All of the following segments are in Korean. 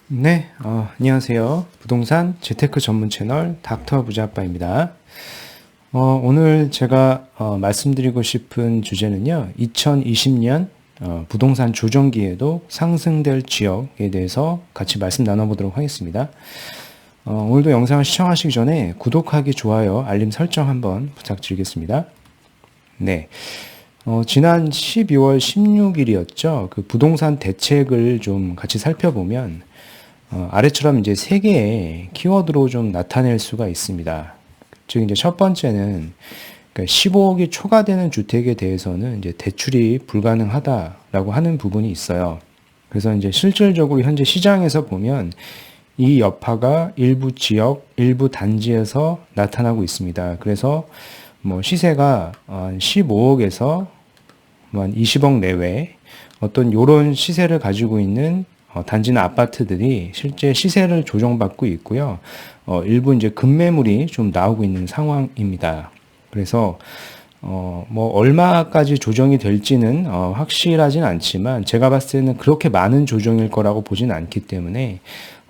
네, 안녕하세요. 부동산 재테크 전문 채널 닥터 부자아빠입니다. 오늘 제가 말씀드리고 싶은 주제는요, 2020년 부동산 조정기에도 상승될 지역에 대해서 같이 말씀 나눠보도록 하겠습니다. 오늘도 영상을 시청하시기 전에 구독하기, 좋아요, 알림 설정 한번 부탁드리겠습니다. 네. 지난 12월 16일이었죠. 그 부동산 대책을 좀 같이 살펴보면, 아래처럼 이제 세 개의 키워드로 좀 나타낼 수가 있습니다. 즉, 이제 첫 번째는, 그러니까 15억이 초과되는 주택에 대해서는 이제 대출이 불가능하다라고 하는 부분이 있어요. 그래서 이제 실질적으로 현재 시장에서 보면 이 여파가 일부 지역, 일부 단지에서 나타나고 있습니다. 그래서 뭐 시세가 한 15억에서 한 20억 내외 어떤 요런 시세를 가지고 있는 단지나 아파트들이 실제 시세를 조정받고 있고요. 일부 이제 급매물이 좀 나오고 있는 상황입니다. 그래서 뭐 얼마까지 조정이 될지는 확실하진 않지만 제가 봤을 때는 그렇게 많은 조정일 거라고 보진 않기 때문에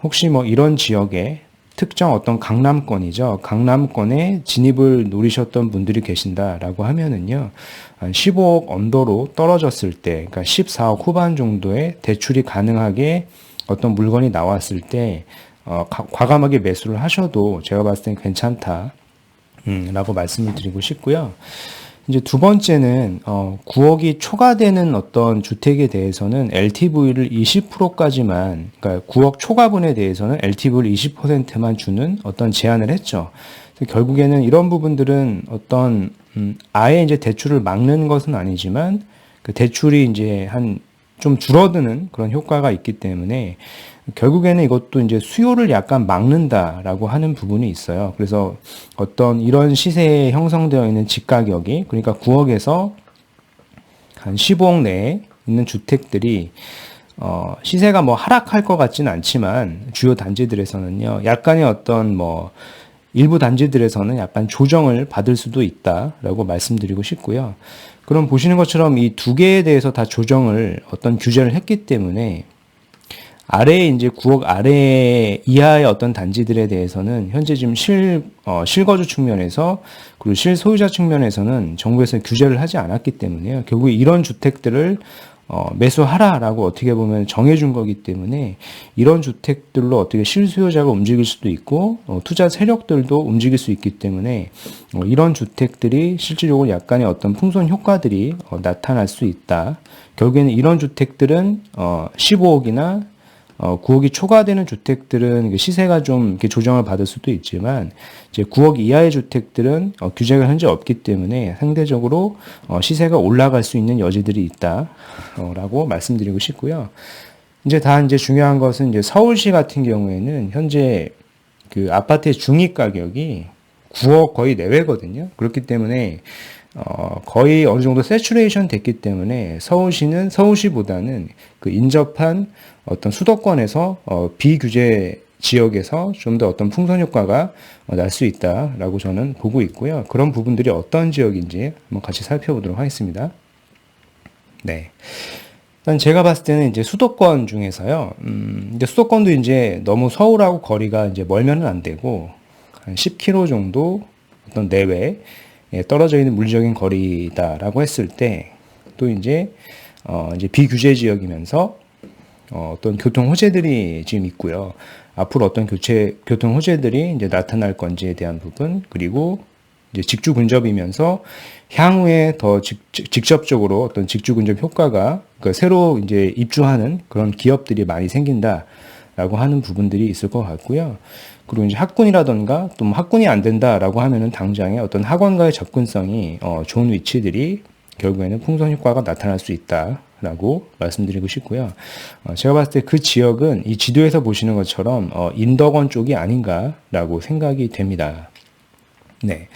혹시 뭐 이런 지역에 특정 어떤 강남권이죠. 강남권에 진입을 노리셨던 분들이 계신다라고 하면은요. 한 15억 언더로 떨어졌을 때, 그러니까 14억 후반 정도의 대출이 가능하게 어떤 물건이 나왔을 때, 과감하게 매수를 하셔도 제가 봤을 땐 괜찮다. 라고 말씀을 드리고 싶고요. 이제 두 번째는 9억이 초과되는 어떤 주택에 대해서는 LTV를 20%까지만, 그러니까 9억 초과분에 대해서는 LTV를 20%만 주는 어떤 제한을 했죠. 결국에는 이런 부분들은 어떤 아예 이제 대출을 막는 것은 아니지만 그 대출이 이제 한 좀 줄어드는 그런 효과가 있기 때문에 결국에는 이것도 이제 수요를 약간 막는다라고 하는 부분이 있어요. 그래서 어떤 이런 시세에 형성되어 있는 집가격이 그러니까 9억에서 한 15억 내에 있는 주택들이 시세가 뭐 하락할 것 같지는 않지만 주요 단지들에서는요. 약간의 어떤 뭐 일부 단지들에서는 약간 조정을 받을 수도 있다라고 말씀드리고 싶고요. 그럼 보시는 것처럼 이 두 개에 대해서 다 조정을 어떤 규제를 했기 때문에 아래에 이제 9억 아래 이하의 어떤 단지들에 대해서는 현재 지금 실거주 측면에서 그리고 실소유자 측면에서는 정부에서 규제를 하지 않았기 때문에요. 결국 이런 주택들을 매수하라라고 어떻게 보면 정해준 거기 때문에 이런 주택들로 어떻게 실수요자가 움직일 수도 있고 투자 세력들도 움직일 수 있기 때문에 이런 주택들이 실질적으로 약간의 어떤 풍선 효과들이 나타날 수 있다. 결국에는 이런 주택들은 15억이나 9억이 초과되는 주택들은 시세가 좀 이렇게 조정을 받을 수도 있지만 이제 9억 이하의 주택들은 규제가 현재 없기 때문에 상대적으로 시세가 올라갈 수 있는 여지들이 있다라고 말씀드리고 싶고요. 이제 중요한 것은 이제 서울시 같은 경우에는 현재 그 아파트의 중위 가격이 9억 거의 내외거든요. 그렇기 때문에 거의 어느 정도 세츄레이션 됐기 때문에 서울시보다는 그 인접한 어떤 수도권에서 비규제 지역에서 좀 더 어떤 풍선 효과가 날 수 있다라고 저는 보고 있고요. 그런 부분들이 어떤 지역인지 한번 같이 살펴보도록 하겠습니다. 네. 일단 제가 봤을 때는 이제 수도권 중에서요. 이제 수도권도 이제 너무 서울하고 거리가 이제 멀면은 안 되고 한 10km 정도 어떤 내외 떨어져 있는 물리적인 거리다라고 했을 때 또 이제 비규제 지역이면서 어떤 교통 호재들이 지금 있고요. 앞으로 어떤 교통 호재들이 이제 나타날 건지에 대한 부분, 그리고 이제 직주 근접이면서 향후에 더 직접적으로 어떤 직주 근접 효과가 그러니까 새로 이제 입주하는 그런 기업들이 많이 생긴다라고 하는 부분들이 있을 것 같고요. 그리고 이제 학군이라던가 또 학군이 안 된다라고 하면은 당장에 어떤 학원과의 접근성이 좋은 위치들이 결국에는 풍선 효과가 나타날 수 있다라고 말씀드리고 싶고요. 제가 봤을 때 그 지역은 이 지도에서 보시는 것처럼 인덕원 쪽이 아닌가라고 생각이 됩니다. 네.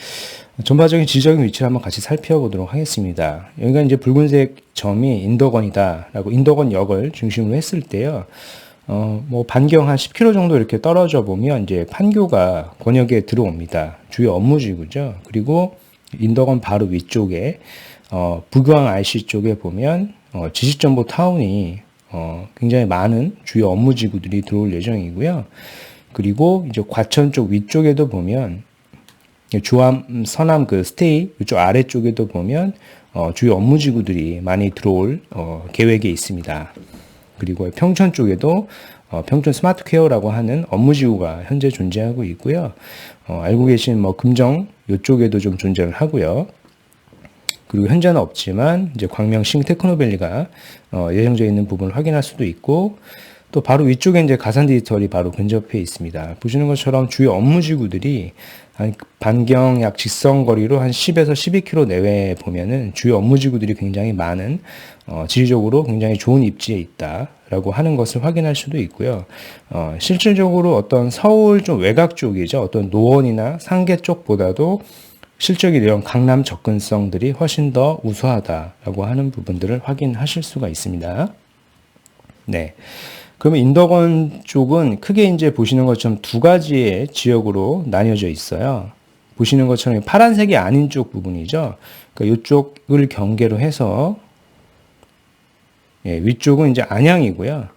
전반적인 지적인 위치를 한번 같이 살펴보도록 하겠습니다. 여기가 이제 붉은색 점이 인덕원이다라고 인덕원역을 중심으로 했을 때요. 뭐 반경 한 10km 정도 이렇게 떨어져 보면 이제 판교가 권역에 들어옵니다. 주요 업무지구죠. 그리고 인덕원 바로 위쪽에 북유황 IC 쪽에 보면 지식정보 타운이 굉장히 많은 주요 업무지구들이 들어올 예정이고요. 그리고 이제 과천 쪽 위쪽에도 보면 주암, 서남 그 스테이 이쪽 아래쪽에도 보면 주요 업무지구들이 많이 들어올 계획에 있습니다. 그리고 평촌 쪽에도 평촌 스마트케어라고 하는 업무지구가 현재 존재하고 있고요. 알고 계신 뭐 금정 이쪽에도 좀 존재를 하고요. 그리고 현재는 없지만 이제 광명 싱테크노밸리가 예정되어 있는 부분을 확인할 수도 있고, 또 바로 위쪽에 이제 가산 디지털이 바로 근접해 있습니다. 보시는 것처럼 주요 업무지구들이 한 반경 약 직선 거리로 한 10에서 12km 내외에 보면은 주요 업무지구들이 굉장히 많은 지리적으로 굉장히 좋은 입지에 있다라고 하는 것을 확인할 수도 있고요. 실질적으로 어떤 서울 좀 외곽 쪽이죠. 어떤 노원이나 상계 쪽보다도 실적이 이런 강남 접근성들이 훨씬 더 우수하다라고 하는 부분들을 확인하실 수가 있습니다. 네. 그러면 인덕원 쪽은 크게 이제 보시는 것처럼 두 가지의 지역으로 나뉘어져 있어요. 보시는 것처럼 파란색이 아닌 쪽 부분이죠. 그러니까 이쪽을 경계로 해서 위쪽은 이제 안양이고요.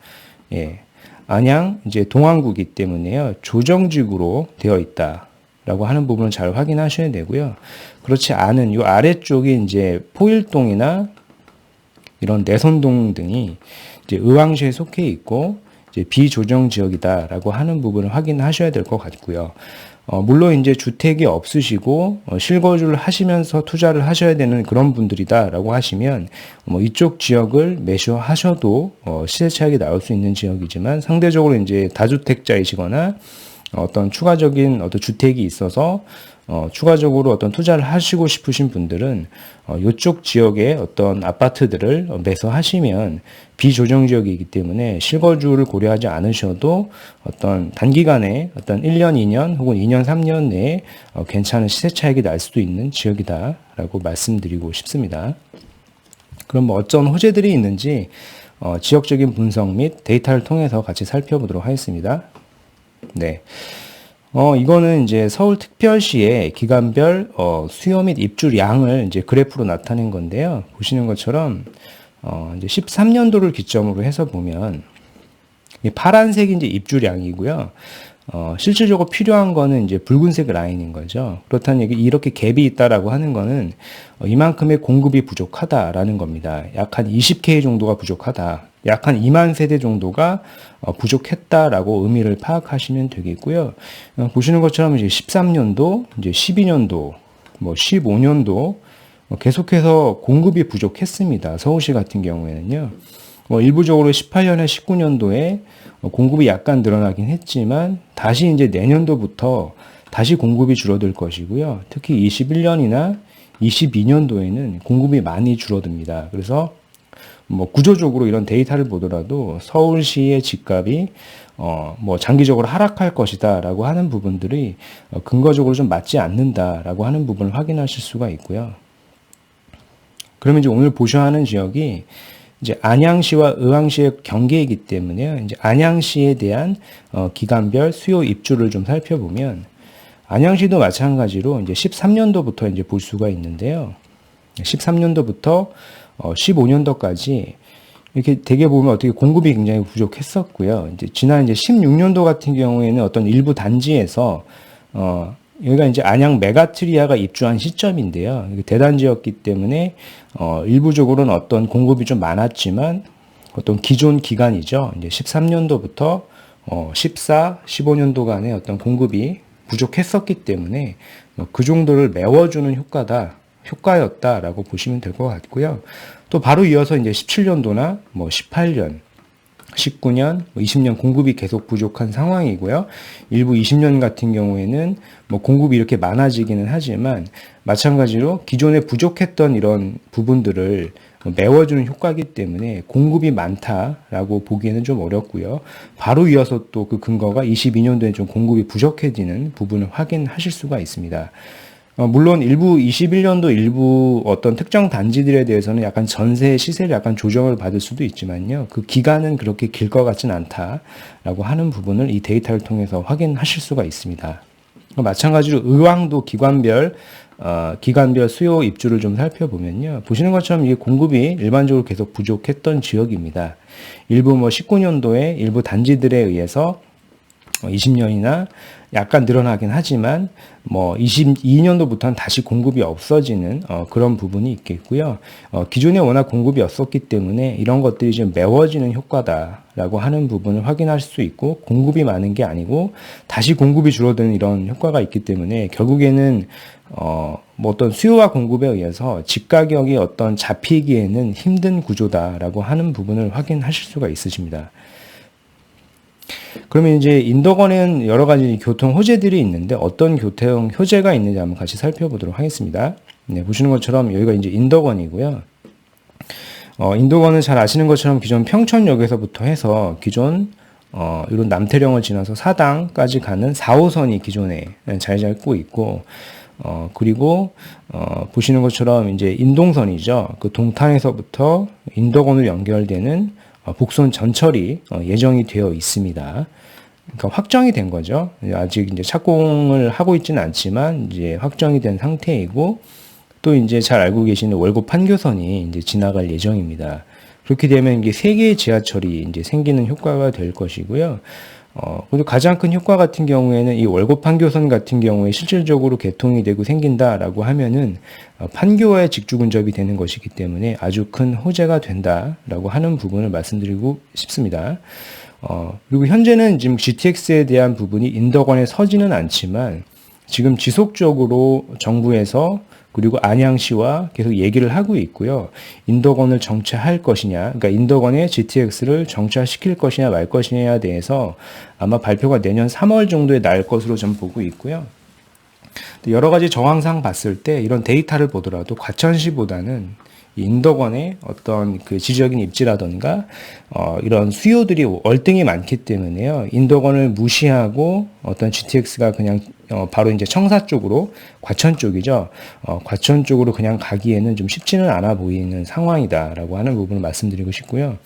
안양 이제 동안구기 때문에요. 조정지구로 되어 있다라고 하는 부분을 잘 확인하셔야 되고요. 그렇지 않은 이 아래쪽이 이제 포일동이나 이런 내선동 등이 이제 의왕시에 속해 있고 이제 비조정 지역이다라고 하는 부분을 확인하셔야 될 것 같고요. 물론 이제 주택이 없으시고 실거주를 하시면서 투자를 하셔야 되는 그런 분들이다라고 하시면 이쪽 지역을 매수하셔도 시세 차익이 나올 수 있는 지역이지만, 상대적으로 이제 다주택자이시거나 어떤 추가적인 어떤 주택이 있어서 추가적으로 어떤 투자를 하시고 싶으신 분들은 이쪽 지역의 어떤 아파트들을 매수하시면 비조정 지역이기 때문에 실거주를 고려하지 않으셔도 어떤 단기간에 어떤 1년, 2년 혹은 2년, 3년 내에 괜찮은 시세 차익이 날 수도 있는 지역이다라고 말씀드리고 싶습니다. 그럼 뭐 어떤 호재들이 있는지 지역적인 분석 및 데이터를 통해서 같이 살펴보도록 하겠습니다. 네. 이거는 이제 서울특별시의 기간별 수요 및 입주량을 이제 그래프로 나타낸 건데요. 보시는 것처럼 이제 13년도를 기점으로 해서 보면 이 파란색이 이제 입주량이고요. 실질적으로 필요한 거는 이제 붉은색 라인인 거죠. 그렇다면 이렇게 갭이 있다라고 하는 거는 이만큼의 공급이 부족하다라는 겁니다. 약 한 20K 정도가 부족하다. 약 한 2만 세대 정도가 부족했다라고 의미를 파악하시면 되겠고요. 보시는 것처럼 이제 13년도, 이제 12년도, 뭐 15년도 계속해서 공급이 부족했습니다. 서울시 같은 경우에는요. 일부적으로 18년에 19년도에 공급이 약간 늘어나긴 했지만 다시 이제 내년도부터 다시 공급이 줄어들 것이고요. 특히 21년이나 22년도에는 공급이 많이 줄어듭니다. 그래서 구조적으로 이런 데이터를 보더라도 서울시의 집값이 장기적으로 하락할 것이다라고 하는 부분들이 근거적으로 좀 맞지 않는다라고 하는 부분을 확인하실 수가 있고요. 그러면 이제 오늘 보셔야 하는 지역이 이제 안양시와 의왕시의 경계이기 때문에요. 이제 안양시에 대한 기간별 수요 입주를 좀 살펴보면, 안양시도 마찬가지로 이제 13년도부터 이제 볼 수가 있는데요. 13년도부터 15년도까지 이렇게 되게 보면 어떻게 공급이 굉장히 부족했었고요. 이제 지난 이제 16년도 같은 경우에는 어떤 일부 단지에서 여기가 이제 안양 메가트리아가 입주한 시점인데요. 대단지였기 때문에 일부적으로는 어떤 공급이 좀 많았지만 어떤 기존 기간이죠. 이제 13년도부터 14, 15년도간의 어떤 공급이 부족했었기 때문에 그 정도를 메워주는 효과였다라고 보시면 될 것 같고요. 또 바로 이어서 이제 17년도나 18년, 19년, 20년 공급이 계속 부족한 상황이고요. 일부 20년 같은 경우에는 공급이 이렇게 많아지기는 하지만 마찬가지로 기존에 부족했던 이런 부분들을 메워주는 효과이기 때문에 공급이 많다라고 보기에는 좀 어렵고요. 바로 이어서 또 그 근거가 22년도에 좀 공급이 부족해지는 부분을 확인하실 수가 있습니다. 물론 일부 21년도 일부 어떤 특정 단지들에 대해서는 약간 전세 시세를 약간 조정을 받을 수도 있지만요. 그 기간은 그렇게 길 것 같지는 않다라고 하는 부분을 이 데이터를 통해서 확인하실 수가 있습니다. 마찬가지로 의왕도 기관별 기간별 수요 입주를 좀 살펴보면요. 보시는 것처럼 이게 공급이 일반적으로 계속 부족했던 지역입니다. 일부 19년도에 일부 단지들에 의해서 20년이나 약간 늘어나긴 하지만 22년도부터는 다시 공급이 없어지는 그런 부분이 있겠고요. 기존에 워낙 공급이 없었기 때문에 이런 것들이 좀 메워지는 효과다라고 하는 부분을 확인할 수 있고, 공급이 많은 게 아니고 다시 공급이 줄어드는 이런 효과가 있기 때문에 결국에는 어떤 수요와 공급에 의해서 집 가격이 어떤 잡히기에는 힘든 구조다라고 하는 부분을 확인하실 수가 있으십니다. 그러면 이제 인덕원에는 여러 가지 교통 호재들이 있는데 어떤 교통 호재가 있는지 한번 같이 살펴보도록 하겠습니다. 네, 보시는 것처럼 여기가 이제 인덕원이고요. 인덕원은 잘 아시는 것처럼 기존 평촌역에서부터 해서 기존 이런 남태령을 지나서 사당까지 가는 4호선이 기존에 자리 잡고 있고, 그리고 보시는 것처럼 이제 인동선이죠. 그 동탄에서부터 인덕원으로 연결되는 복선 전철이 예정이 되어 있습니다. 그러니까 확정이 된 거죠. 아직 이제 착공을 하고 있지는 않지만 이제 확정이 된 상태이고, 또 이제 잘 알고 계시는 월곡 판교선이 이제 지나갈 예정입니다. 그렇게 되면 이게 3개의 지하철이 이제 생기는 효과가 될 것이고요. 그리고 가장 큰 효과 같은 경우에는 이 월곡 판교선 같은 경우에 실질적으로 개통이 되고 생긴다라고 하면은 판교와의 직주 근접이 되는 것이기 때문에 아주 큰 호재가 된다라고 하는 부분을 말씀드리고 싶습니다. 그리고 현재는 지금 GTX에 대한 부분이 인덕원에 서지는 않지만 지금 지속적으로 정부에서 그리고 안양시와 계속 얘기를 하고 있고요. 인덕원을 정차할 것이냐, 그러니까 인덕원에 GTX를 정차시킬 것이냐 말 것이냐에 대해서 아마 발표가 내년 3월 정도에 날 것으로 좀 보고 있고요. 여러 가지 정황상 봤을 때 이런 데이터를 보더라도 과천시보다는 인덕원의 어떤 그 지적인 입지라던가 이런 수요들이 월등히 많기 때문에요. 인덕원을 무시하고 어떤 GTX가 그냥 바로 이제 청사 쪽으로, 과천 쪽이죠. 과천 쪽으로 그냥 가기에는 좀 쉽지는 않아 보이는 상황이다라고 하는 부분을 말씀드리고 싶고요.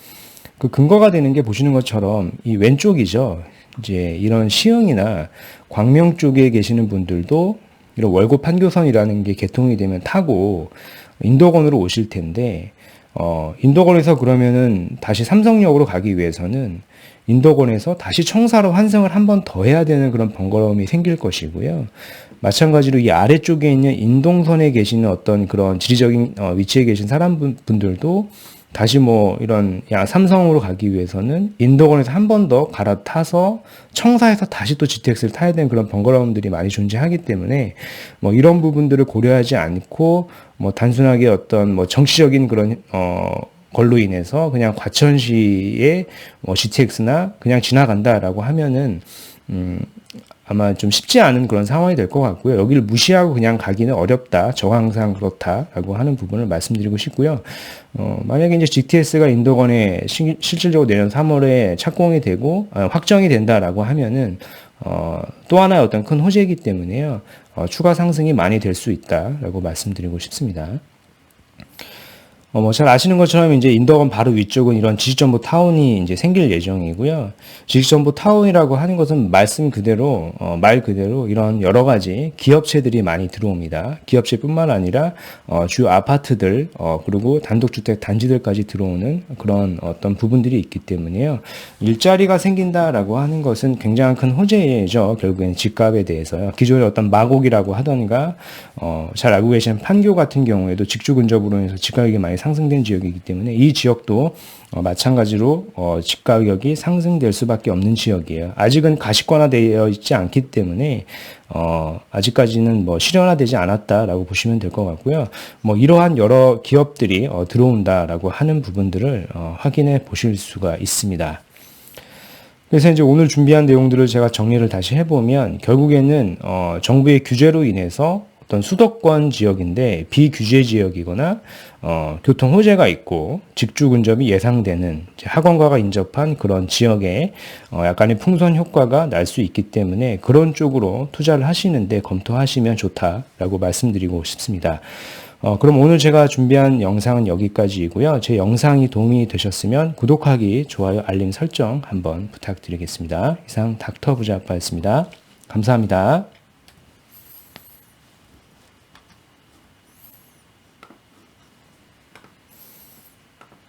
그 근거가 되는 게 보시는 것처럼 이 왼쪽이죠. 이제 이런 시흥이나 광명 쪽에 계시는 분들도 이런 월곡 판교선이라는 게 개통이 되면 타고 인덕원으로 오실 텐데, 인덕원에서 그러면은 다시 삼성역으로 가기 위해서는 인덕원에서 다시 청사로 환승을 한 번 더 해야 되는 그런 번거로움이 생길 것이고요. 마찬가지로 이 아래쪽에 있는 인동선에 계시는 어떤 그런 지리적인 위치에 계신 사람분들도 다시 이런 삼성으로 가기 위해서는 인덕원에서 한 번 더 갈아타서 청사에서 다시 또 GTX를 타야 되는 그런 번거로움들이 많이 존재하기 때문에 이런 부분들을 고려하지 않고 단순하게 어떤 정치적인 그런 걸로 인해서 그냥 과천시의 GTX나 그냥 지나간다라고 하면은 아마 좀 쉽지 않은 그런 상황이 될 것 같고요. 여기를 무시하고 그냥 가기는 어렵다. 정황상 그렇다라고 하는 부분을 말씀드리고 싶고요. 만약에 이제 GTX가 인덕원에 실질적으로 내년 3월에 착공이 되고 확정이 된다라고 하면은 또 하나의 어떤 큰 호재이기 때문에요. 추가 상승이 많이 될 수 있다라고 말씀드리고 싶습니다. 잘 아시는 것처럼 이제 인덕원 바로 위쪽은 이런 지식정보 타운이 이제 생길 예정이고요. 지식정보 타운이라고 하는 것은 말씀 그대로, 말 그대로 이런 여러 가지 기업체들이 많이 들어옵니다. 기업체뿐만 아니라, 주요 아파트들, 그리고 단독주택 단지들까지 들어오는 그런 어떤 부분들이 있기 때문에요. 일자리가 생긴다라고 하는 것은 굉장히 큰 호재죠. 결국엔 집값에 대해서요. 기존에 어떤 마곡이라고 하던가, 잘 알고 계시는 판교 같은 경우에도 직주 근접으로 해서 집가격이 많이 상승된 지역이기 때문에 이 지역도 마찬가지로 집가격이 상승될 수밖에 없는 지역이에요. 아직은 가시권화되어 있지 않기 때문에 아직까지는 실현화되지 않았다라고 보시면 될 것 같고요. 이러한 여러 기업들이 들어온다라고 하는 부분들을 확인해 보실 수가 있습니다. 그래서 이제 오늘 준비한 내용들을 제가 정리를 다시 해보면 결국에는 정부의 규제로 인해서 어떤 수도권 지역인데 비규제 지역이거나 교통 호재가 있고 직주 근접이 예상되는 학원가가 인접한 그런 지역에 약간의 풍선 효과가 날 수 있기 때문에 그런 쪽으로 투자를 하시는데 검토하시면 좋다라고 말씀드리고 싶습니다. 그럼 오늘 제가 준비한 영상은 여기까지이고요. 제 영상이 도움이 되셨으면 구독하기, 좋아요, 알림 설정 한번 부탁드리겠습니다. 이상 닥터 부자아빠였습니다. 감사합니다.